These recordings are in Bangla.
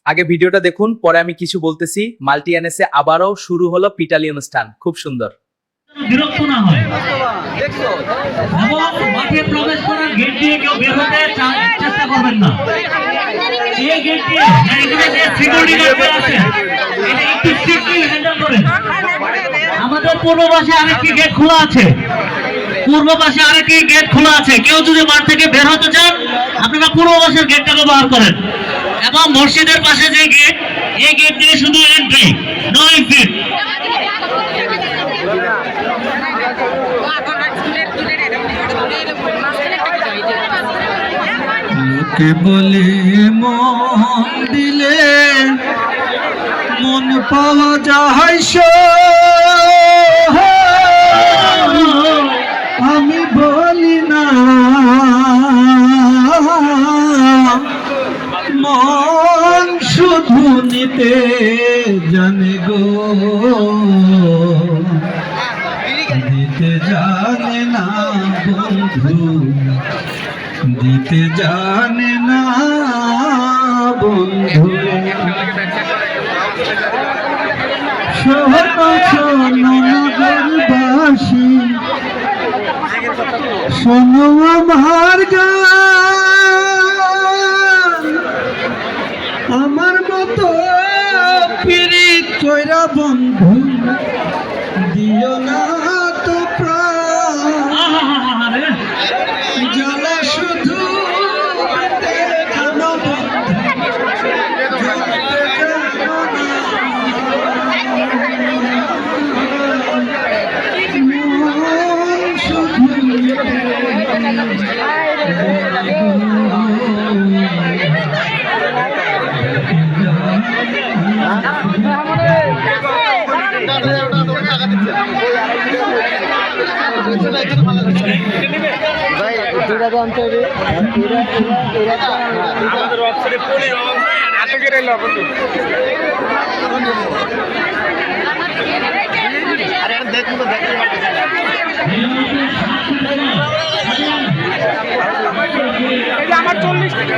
আগে ভিডিওটা দেখুন, পরে আমি কিছু বলতেছি। মাল্টি এনএসে আবারও শুরু হলো পিটালি অনুষ্ঠান, খুব সুন্দর। বিরক্ত না হয় এবং মাঠে প্রবেশ করার গেট দিয়ে কেউ বের হতে চেষ্টা করবেন না। এই গেট দিয়ে এখানে যে সিকিউরিটি গার্ড আছে এটা একটু স্ট্রিক্টলি হ্যান্ডেল করেন। আমাদের পূর্ব পাশে আরেকটি গেট খোলা আছে, কেউ যদি মাঠ থেকে বের হতে চান আপনারা পূর্ব পাশের গেটটা ব্যবহার করেন। এবং মসজিদের পাশে যে গেট, এই গেট দিয়ে শুধু এন্ট্রি, নো এক্সিট। লোকে বলে মন দিলে মন পাওয়া যায়, আমি বলি না মন শুধু নিতে জানে গো, দিতে জানে না বন্ধু, দিতে জানে না বন্ধু। নগরবাসী শোনো আমার গান, আমার মতো পীড়িত কইরা বন্ধু দিও না তো প্রাণ, জ্বালা শুধু আমার 40 টাকা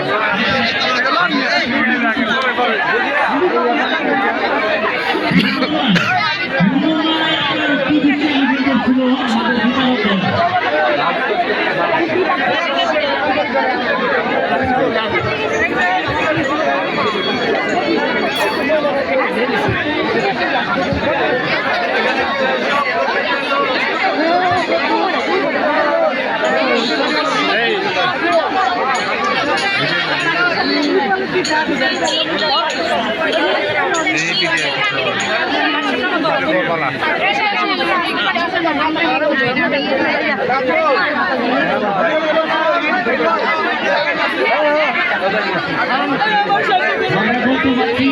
আমরা বলতে পারছি